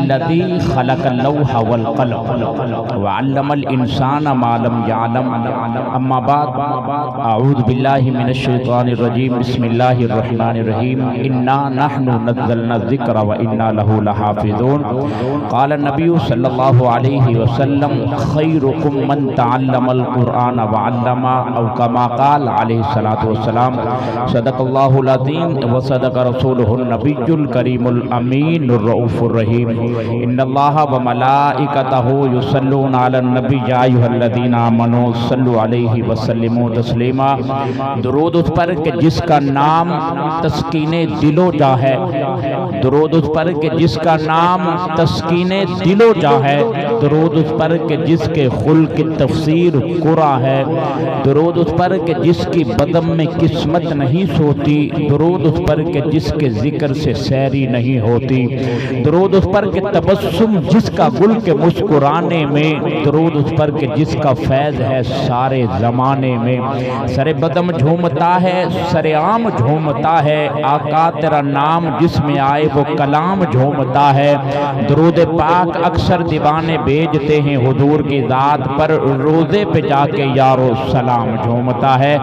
الذی خلق اللوح والقلم وعلم الانسان ما لم يعلم اما بعد اعوذ باللہ من الشیطان الرجیم بسم اللہ الرحمن الرحیم انا نحن نزلنا الذکر وانا له لحافظون قال النبی صلی اللہ علیہ وسلم خیرکم من تعلم القرآن وعلم او کما قال علیہ الصلاة والسلام صدق اللہ العظیم وصدق رسولہ النبی الکریم الامین الرؤوف الرحیم ان اللہ وملائکتہ یصلون علی النبی یا ایھا الذین آمنوا صلوا علیہ وسلموا تسلیما۔ درود اس پر کہ جس کا نام تسکین دل و جا ہے، درود اس پر کہ جس کا نام تسکین دل و جا ہے، درود اس پر کہ جس کے خلق تفسیر قرآن ہے، درود اس پر کہ جس کی بدم میں قسمت نہیں سوتی، درود اس پر کہ جس کے ذکر سے سیری نہیں ہوتی، درود اس پر کہ تبسم جس کا گل کے مسکرانے میں، درود اس پر کہ جس کا فیض ہے سارے زمانے میں۔ سر بدم جھومتا ہے، سر عام جھومتا ہے، آقا تیرا نام جس میں آئے وہ کلام جھومتا ہے۔ درود پاک اکثر دیوانے بھیجتے ہیں حضور کی ذات پر، روزے پہ جا کے یارو سلام جھومتا ہے۔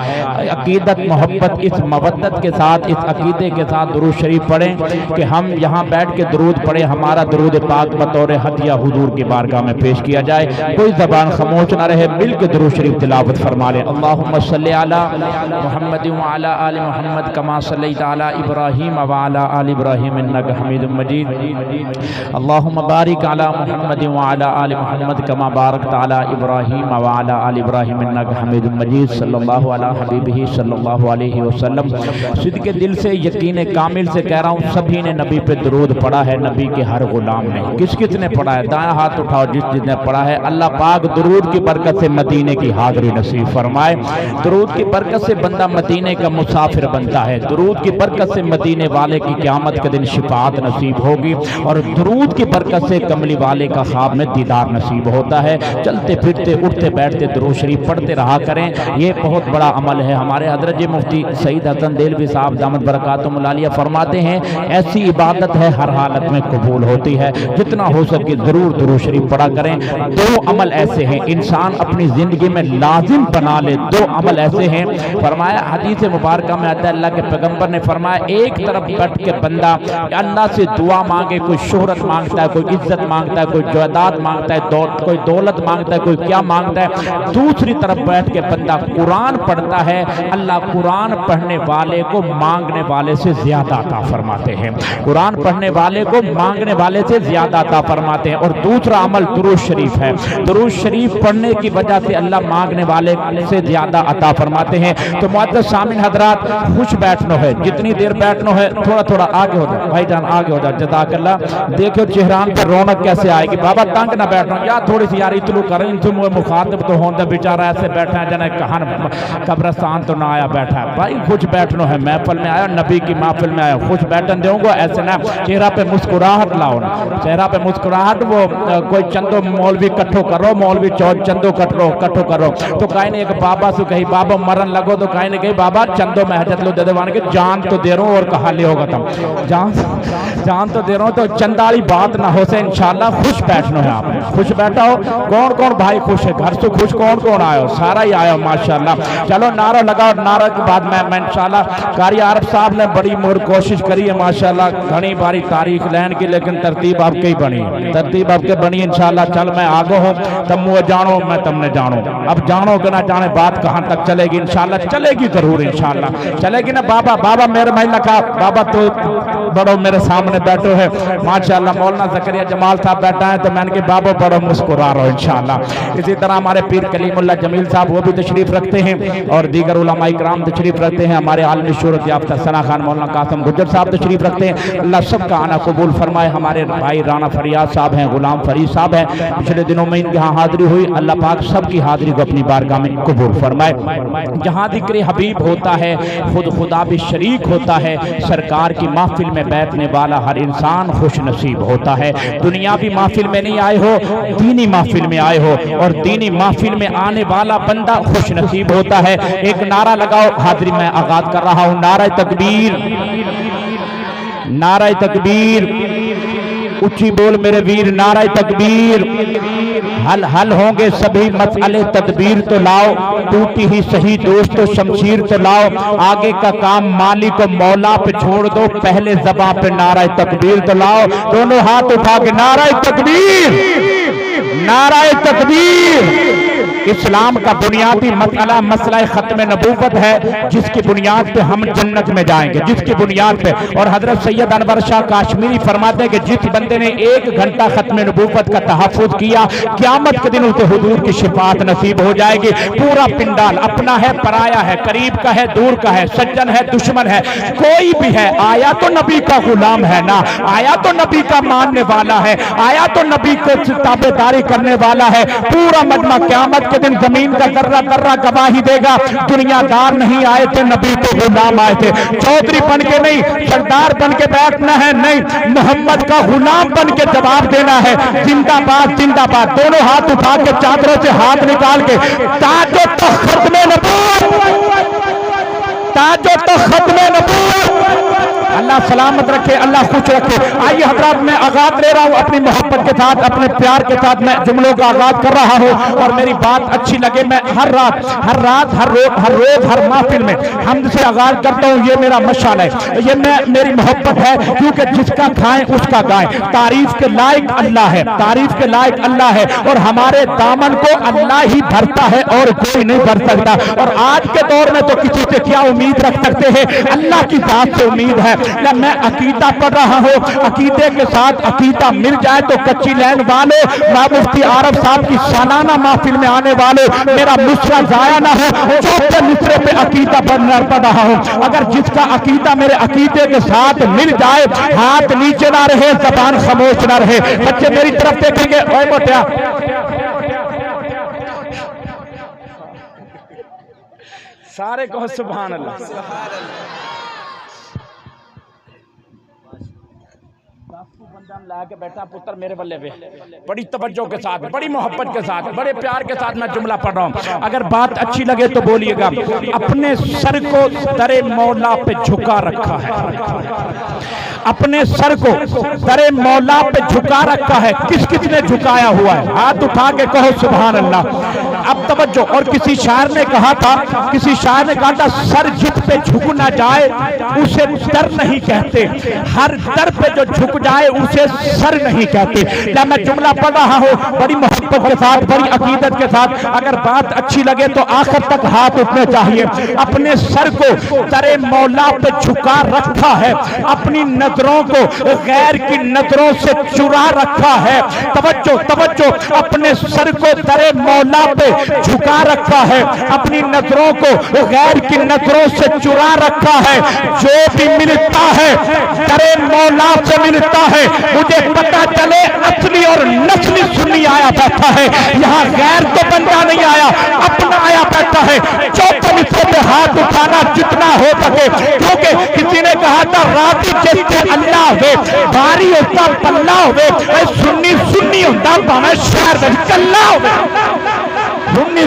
عقیدت محبت اس مودت کے ساتھ، اس عقیدے کے ساتھ درود شریف پڑھیں کہ ہم یہاں بیٹھ کے درود پڑھیں، ہمارا درود پاک بطور ہدیہ حضور کی بارگاہ میں پیش کیا جائے، کوئی زبان خاموش نہ رہے، مل کے درود شریف تلاوت فرما لیں۔ اللہم صلی علی محمد وعلی آل محمد کما صلیت علی ابراہیم وعلی آل ابراہیم انک حمید مجید۔ اللہم بارک علی محمد وعلی آل محمد کما بارکت علی ابراہیم وعلی آل ابراہیم انک حمید مجید۔ صلی اللہ علی حبیبہ صلی اللہ علیہ وسلم۔ صدق دل سے یقین کامل سے کہہ رہا ہوں، سبھی نے نبی پہ درود پڑھا ہے، نبی کے ہر غلام نے۔ کس کس نے پڑھا ہے؟ دائیں ہاتھ اٹھاؤ جس نے پڑھا ہے۔ اللہ پاک درود کی برکت سے مدینے کی حاضری نصیب فرمائے۔ درود کی برکت سے بندہ مدینے کا مسافر بنتا ہے، درود کی برکت سے مدینے والے کی قیامت کے دن شفاعت نصیب ہوگی، اور درود کی برکت سے کملی والے کا خواب میں دیدار نصیب ہوتا ہے۔ چلتے پھرتے اٹھتے بیٹھتے درود شریف پڑھتے رہا کریں، یہ بہت بڑا عمل ہے۔ ہمارے حضرت مفتی سعید حسن دہلوی صاحب دامت برکاتہم العالیہ فرماتے ہیں، ایسی عبادت ہے ہر حالت میں قبول ہوتی ہے، جتنا ہو سکے ضرور درود شریف پڑھا کریں۔ دو عمل ایسے ہیں انسان اپنی زندگی میں لازم بنا لے، دو عمل ایسے ہیں، فرمایا حدیث مبارکہ میں آتا ہے، اللہ کے پیغمبر نے فرمایا ایک طرف بیٹھ کے بندہ اللہ سے دعا مانگے، کوئی شہرت مانگتا ہے، کوئی عزت مانگتا ہے، کوئی جائیداد مانگتا ہے، کوئی دولت مانگتا ہے، کوئی کیا مانگتا ہے، دوسری طرف بیٹھ کے بندہ قرآن پڑھتا ہے، اللہ قرآن پڑھنے والے کو مانگنے والے سے زیادہ عطا فرماتے ہیں، قرآن پڑھنے والے کو مانگنے والے سے زیادہ عطا فرماتے ہیں۔ اور دوسرا عمل درود شریف ہے، درود شریف پڑھنے کی وجہ سے اللہ مانگنے والے سے زیادہ عطا فرماتے ہیں۔ تو معزز سامعین حضرات، خوش بیٹھنا ہے، جتنی دیر بیٹھنا ہے تھوڑا تھوڑا آگے ہو جائے، بھائی جان آگے ہو جائے، جزاک اللہ۔ دیکھو چہران پر رونق کیسے آئے گی، بابا تنگ نہ بیٹھنا، یا تھوڑی سی یاری طلوع کریں، ان سے مخاطب تو ہوندہ بیچارہ ایسے بیٹھا ہے جنہیں کہاں قبرستان تو نہ آیا بیٹھا ہے، بھائی خوش بیٹھنا ہے، محفل میں آیا، نبی کی محفل میں آیا، خوش بیٹھن دوں گا، ایسے نہ چہرہ پہ مسکراہٹ لاؤ نا، چہرہ پہ مسکراہٹ، وہ کوئی چندو مولوی کٹھو کرو، مولوی چندو کٹھو کرو، تو کہیں نے ایک بابا سے کہی بابا مرن لگو، تو کہیں نے کہی بابا چندو محجت لو دے دیوان کے جان تو دے رہا ہوں اور کہا لے ہوگا تم جان تو دے رہا ہوں، تو چندالی بات نہ ہو سے انشاءاللہ خوش بیٹھنا ہے، آپ خوش بیٹھا ہو، کون کون بھائی خوش ہے، گھر سے خوش کون آئے ہو، سارا ہی آئے ہو ماشاءاللہ۔ چلو نعرہ لگاؤ، نعرہ کے بعد میں انشاءاللہ قاری عارف صاحب نے بڑی کوشش کری ہے ماشاءاللہ، گھنی باری تاریخ لین کی، لیکن ترتیب آپ کی بنی، ترتیب آپ کے بنی انشاءاللہ۔ چل میں آگو ہوں، تم مجھے جانو، میں تم نے جانو، اب جانو کہ نہ جانے بات کہاں تک چلے گی، انشاءاللہ چلے گی ضرور، انشاءاللہ چلے گی نا۔ بابا میرے محلہ کا بابا تو بڑو میرے سامنے بیٹھو ہے ماشاءاللہ، مولانا زکریا جمال صاحب بیٹھا ہے، تو میں نے کہ بابا بڑو مسکرا رہو انشاءاللہ۔ اسی طرح ہمارے پیر کلیم اللہ جمیل صاحب وہ بھی تشریف رکھتے ہیں، اور دیگر علماء کرام تشریف رکھتے ہیں، ہمارے عالم شہرت یافتہ ثنا خان مولانا قاسم گجر صاحب تشریف رکھتے ہیں، اللہ سب کا آنا قبول فرمائے۔ ہمارے بھائی رانا فریاد صاحب ہیں، غلام فرید صاحب ہیں، پچھلے دنوں میں ان کے ہاں حاضری ہوئی، اللہ پاک سب کی حاضری کو اپنی بارگاہ میں قبول فرمائے۔ جہاں ذکر حبیب ہوتا ہے خود خدا بھی شریک ہوتا ہے، سرکار کی محفل میں بیٹھنے والا ہر انسان خوش نصیب ہوتا ہے۔ دنیاوی محفل میں نہیں آئے ہو، دینی محفل میں آئے ہو، اور دینی محفل میں آنے والا بندہ خوش نصیب ہوتا ہے۔ ایک نعرہ لگاؤ، حاضری میں آغاز کر رہا ہوں، نعرہ تکبیر، نعرہ تکبیر، اچھی بول میرے ویر نعرہ تکبیر۔ حل ہوں گے سبھی مسئلے تدبیر تو لاؤ، ٹوٹی ہی صحیح دوست و شمشیر تو لاؤ، آگے کا کام مالک و مولا پہ چھوڑ دو، پہلے زباں پہ نعرہ تکبیر تو لاؤ۔ دونوں ہاتھ اٹھا کے نعرہ تکبیر، نعرہ تکبیر۔ اسلام کا بنیادی مسئلہ ختم نبوت ہے، جس کی بنیاد پہ ہم جنت میں جائیں گے، جس کی بنیاد پہ۔ اور حضرت سید انور شاہ کاشمیری فرماتے ہیں کہ جس بندے نے 1 گھنٹہ ختم نبوت کا تحفظ کیا، قیامت کے دن اسے حضور کی شفاعت نصیب ہو جائے گی۔ پورا پنڈال اپنا ہے، پرایا ہے، قریب کا ہے، دور کا ہے، سجن ہے، دشمن ہے، کوئی بھی ہے، آیا تو نبی کا غلام ہے نا، آیا تو نبی کا ماننے والا ہے، آیا تو نبی کو تابعداری کرنے والا ہے۔ پورا مجمع قیامت کے دن زمین کا ذرہ ذرہ گواہی دے گا، دنیا دار نہیں آئے تھے، نبی کو غلام آئے تھے۔ چودھری بن کے نہیں، سردار بن کے بیٹھنا ہے نہیں، محمد کا غلام بن کے جواب دینا ہے۔ زندہ باد زندہ باد۔ دونوں ہاتھ اٹھا کے چادروں سے ہاتھ نکال کے تاج و تخت میں نبوت، تاج و تخت میں نبوت۔ اللہ سلامت رکھے، اللہ خوش رکھے۔ آئیے حضرات، میں آغاز لے رہا ہوں اپنی محبت کے ساتھ، اپنے پیار کے ساتھ میں جملوں کا آغاز کر رہا ہوں، اور میری بات اچھی لگے میں ہر رات ہر روز ہر محفل میں حمد سے آغاز کرتا ہوں۔ یہ میرا مشعل ہے، یہ میری محبت ہے، کیونکہ جس کا کھائیں اس کا گائیں۔ تعریف کے لائق اللہ ہے، تعریف کے لائق اللہ ہے، اور ہمارے دامن کو اللہ ہی بھرتا ہے اور کوئی نہیں بھر سکتا۔ اور آج کے دور میں تو کسی سے کیا امید رکھ سکتے ہیں؟ اللہ کی ذات سے امید ہے۔ میں عقیدہ پڑھ رہا ہوں، عقیدے کے ساتھ عقیدہ مل جائے تو کچی لین والے، مفتی عارف صاحب کی سالانہ محفل میں آنے والے، میرا مصرع ضائع نہ ہو۔ چوتھے مصرے پہ عقیدہ پڑھ رہا ہوں، اگر جس کا عقیدہ میرے عقیدے کے ساتھ مل جائے، ہاتھ نیچے نہ رہے، زبان خاموش نہ رہے۔ بچے میری طرف دیکھیں گے، اوے موٹیا، سارے کہو سبحان اللہ۔ لا کے بیٹھا پتر میرے بلے پہ، بڑی توجہ کے ساتھ، بڑی محبت کے ساتھ، بڑے پیار کے ساتھ میں جملہ پڑھ رہا ہوں، اگر بات اچھی لگے تو بولیے گا۔ اپنے سر کو در مولا پہ جھکا رکھا ہے، اپنے سر کو در مولا پہ جھکا رکھا ہے۔ کس کس نے جھکایا ہوا ہے؟ ہاتھ اٹھا کے کہو سبحان اللہ۔ اب توجہ، اور کسی شاعر نے کہا تھا سر جت پہ جھک نہ جائے اسے در نہیں کہتے، ہر در پہ جو جھک جائے اسے سر نہیں کہتے۔ جب میں جملہ پڑھ رہا ہوں بڑی محبت کے ساتھ، بڑی عقیدت کے ساتھ، اگر بات اچھی لگے تو آخر تک ہاتھ اٹھنے چاہیے۔ اپنے سر کو در مولا پہ جھکا رکھا ہے، اپنی نظروں کو غیر کی نظروں سے چرا رکھا ہے۔ توجہ توجہ، اپنے سر کو در مولا پہ جھکا رکھا ہے، اپنی نظروں کو غیر کی نظروں سے چرا رکھا ہے۔ جو بھی ملتا ہے در مولا سے ملتا ہے، مجھے پتا چلے اصلی اور نسلی سنی آیا بیٹھا ہے، یہاں غیر تو بندہ نہیں آیا، اپنا آیا بیٹھا ہے۔ چوتھے مصرے پہ ہاتھ اٹھانا جتنا ہو سکے، کیونکہ کسی نے کہا تھا راتی جیسے اللہ ہوئے، بھاری ہوتا پلہ ہوئے، سنی سنی ہوتا بانے شہر میں کلہ ہوئے،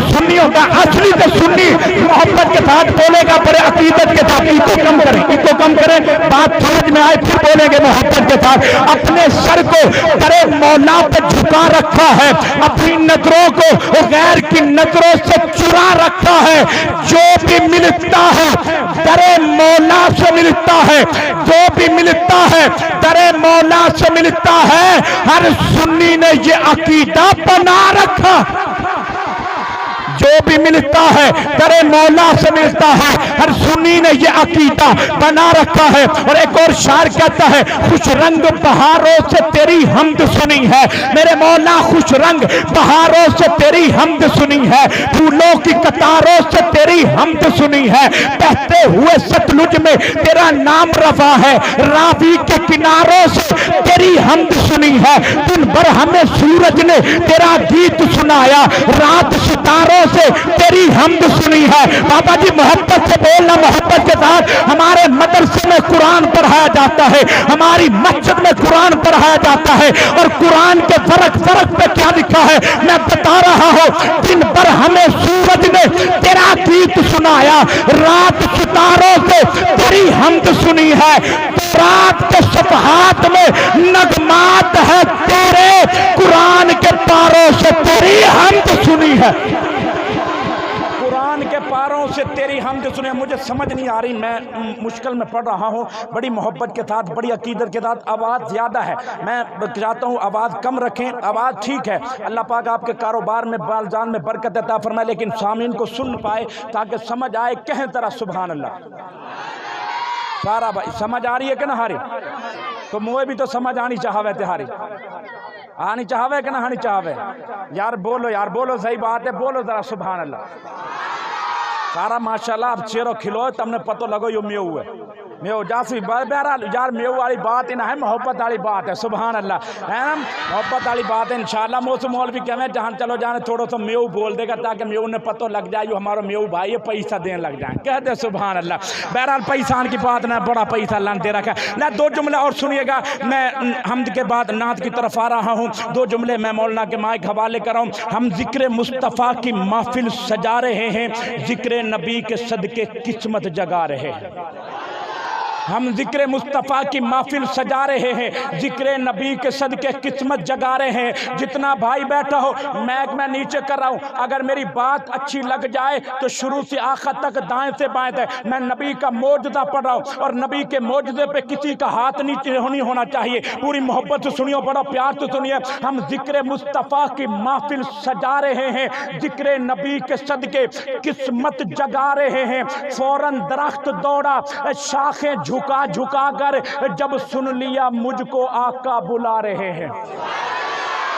سنی ہوتا اصلی سے سنی محبت کے ساتھ بولے گا، بڑے عقیدت کے ساتھ۔ اس کو کم کریں، بات سمجھ میں آئے پھر بولیں گے محبت کے ساتھ۔ اپنے سر کو در مولا پہ جھکا رکھا ہے، اپنی نظروں کو غیر کی نظروں سے چرا رکھا ہے۔ جو بھی ملتا ہے در مولا سے ملتا ہے، جو بھی ملتا ہے در مولا سے ملتا ہے۔ ہر سنی نے یہ عقیدہ بنا رکھا، جو بھی ملتا ہے در مولا سے ملتا ہے، ہر سنی نے یہ عقیدہ بنا رکھا ہے۔ اور ایک اور شاعر کہتا ہے خوش رنگ بہاروں سے تیری حمد سنی ہے، میرے مولا خوش رنگ بہاروں سے تیری حمد سنی ہے، پھولوں کی قطاروں سے تیری حمد سنی ہے، بہتے ہوئے ستلج میں تیرا نام رفع ہے، راوی کے کناروں سے تیری حمد سنی ہے، دن بھر ہمیں سورج نے تیرا گیت سنایا، رات ستاروں سے تیری حمد سنی ہے۔ بابا جی محبت سے بولنا، محبت کے ساتھ۔ ہمارے مدرسے میں قرآن پڑھایا جاتا ہے، ہماری مسجد میں قرآن پڑھایا جاتا ہے، اور قرآن کے فرق پہ کیا لکھا ہے میں بتا رہا ہوں۔ دن بھر ہمیں سورج نے تیرا گیت سنایا، رات ستاروں سے تیری حمد سنی ہے، رات کے صفحات میں نغمات ہے تیرے، قرآن کے پاروں سے تیری حمد سنی ہے۔ قرآن کے پاروں سے تیری حمد سنی ہے۔ مجھے سمجھ نہیں آ رہی، میں مشکل میں پڑھ رہا ہوں، بڑی محبت کے ساتھ، بڑی عقیدت کے ساتھ۔ آواز زیادہ ہے، میں چاہتا ہوں آواز کم رکھیں، آواز ٹھیک ہے۔ اللہ پاک آپ کے کاروبار میں، بال جان میں برکت عطا فرمائے، لیکن سامعین کو سن پائے تاکہ سمجھ آئے، کہیں ذرا سبحان اللہ۔ سارا بھائی سمجھ آ رہی ہے کہ نہ آ رہی؟ تو مجھے بھی تو سمجھ آنی چاہوے تہاری، آنی چاہوے کہ نہ آنی چاہوے؟ یار بولو، یار بولو، صحیح بات ہے، بولو ذرا سبحان اللہ۔ سارا ماشاءاللہ اب چیرو کھلو، تم نے پتہ لگو یہ میو ہے، میو جاسی بہرحال یار میو والی بات ہی نہ ہے، محبت والی بات ہے، سبحان اللہ ہے نا، محبت والی بات ہے۔ انشاءاللہ موسم مولوی کہنے جہاں چلو جانے تھوڑا سا میو بول دے گا تاکہ میو نے پتہ لگ جائے یہ ہمارا میو بھائی ہے، پیسہ دین لگ جائیں، کہہ دے سبحان اللہ۔ بہرحال پیسہ کی بات نہ، بڑا پیسہ اللہ نے دے رکھا ہے۔ نہ دو جملے اور سنیے گا، میں حمد کے بعد نعت کی طرف آ رہا ہوں، دو جملے میں مولانا کے مائک حوالے کر رہا ہوں۔ ہم ذکر مصطفیٰ کی محفل سجا رہے ہیں، ذکر نبی کے صدقے قسمت جگا رہے ہیں۔ ہم ذکر مصطفیٰ کی محفل سجا رہے ہیں، ذکر نبی کے صدقے قسمت جگا رہے ہیں۔ جتنا بھائی بیٹھا ہو، میں نیچے کر رہا ہوں، اگر میری بات اچھی لگ جائے تو شروع سے آخر تک دائیں سے بائیں تک میں نبی کا معجزہ پڑھ رہا ہوں، اور نبی کے معجزے پہ کسی کا ہاتھ نیچے نہیں ہونا چاہیے۔ پوری محبت سے سنیو، بڑا پیار سے سنیے۔ ہم ذکر مصطفیٰ کی محفل سجا رہے ہیں، ذکر نبی کے صدقے قسمت جگا رہے ہیں۔ فوراً درخت دوڑا، شاخیں جھکا جھکا کر، جب سن لیا مجھ کو آقا بلا رہے ہیں۔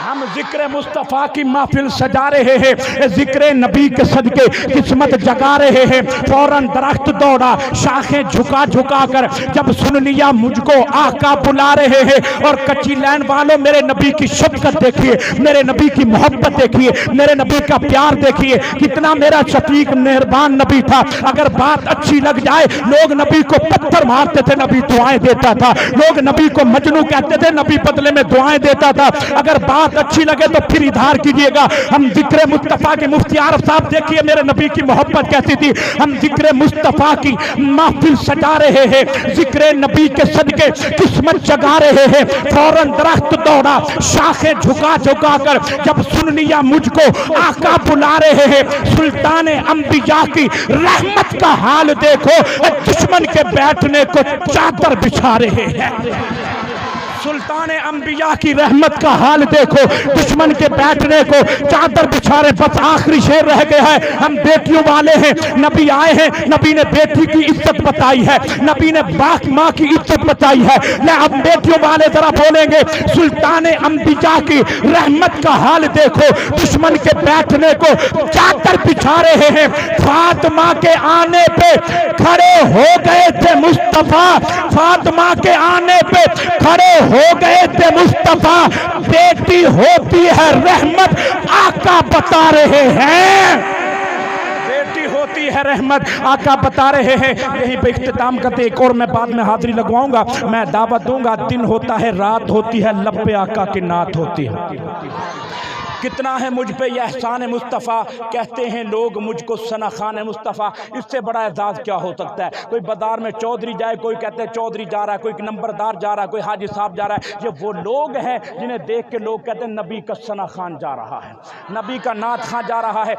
ہم ذکر مصطفیٰ کی محفل سجا رہے ہیں، ذکر نبی کے صدقے قسمت جگا رہے ہیں۔ فوراً درخت دوڑا، شاخیں جھکا جھکا کر، جب سن لیا مجھ کو آقا بلا رہے ہیں۔ اور کچی لین والوں، میرے نبی کی شفقت دیکھیے، میرے نبی کی محبت دیکھیے، میرے نبی کا پیار دیکھیے، کتنا میرا شفیق مہربان نبی تھا۔ اگر بات اچھی لگ جائے، لوگ نبی کو پتھر مارتے تھے، نبی دعائیں دیتا تھا۔ لوگ نبی کو مجنوں کہتے تھے، نبی بدلے میں دعائیں دیتا تھا۔ اگر بات اچھی لگے تو پھر ادھار کیجئے گا۔ ہم ذکر مصطفیٰ کے مفتی عارف صاحب دیکھیے میرے نبی کی محبت کیسی تھی۔ ہم ذکر مصطفیٰ کی محفل سجا رہے ہیں، ذکر نبی کے صدقے قسمت جگا رہے ہیں۔ فوراً درخت دوڑا، شاخیں جھکا جھکا کر، جب سن لیا مجھ کو آقا بلا رہے ہیں۔ سلطان انبیاء کی رحمت کا حال دیکھو، دشمن کے بیٹھنے کو چادر بچھا رہے ہیں۔ سلطان انبیاء کی رحمت کا حال دیکھو، دشمن کے بیٹھنے کو چادر بچھا رہے۔ بس آخری شعر رہ گیا ہے، ہم بیٹیوں والے ہیں، نبی آئے ہیں، نبی نے بیٹی کی عزت بتائی ہے، نبی نے باپ ماں کی عزت بتائی ہے۔ لے اب بیٹیوں والے ذرا بولیں گے، سلطان انبیاء کی رحمت کا حال دیکھو، دشمن کے بیٹھنے کو چادر بچھا رہے ہیں۔ فاطمہ کے آنے پہ کھڑے ہو گئے تھے مصطفیٰ، فاطمہ کے آنے پہ کھڑے ہو گئے تھے مصطفیٰ، بیٹی ہوتی ہے رحمت آقا بتا رہے ہیں، بیٹی ہوتی ہے رحمت آقا بتا رہے ہیں۔ یہی پہ اختتام کرتے، ایک اور میں بعد میں حاضری لگواؤں گا، میں دعوت دوں گا۔ دن ہوتا ہے، رات ہوتی ہے، لب پہ آقا کی نعت ہوتی ہے۔ کتنا ہے مجھ پہ یہ احسان مصطفیٰ، کہتے ہیں لوگ مجھ کو ثنا خان مصطفیٰ۔ اس سے بڑا اعزاز کیا ہو سکتا ہے؟ کوئی بازار میں چودھری جائے، کوئی کہتے ہیں چودھری جا رہا ہے، کوئی نمبردار جا رہا ہے، کوئی حاجی صاحب جا رہا ہے۔ یہ وہ لوگ ہیں جنہیں دیکھ کے لوگ کہتے ہیں نبی کا ثنا خان جا رہا ہے، نبی کا نعت خان جا رہا ہے۔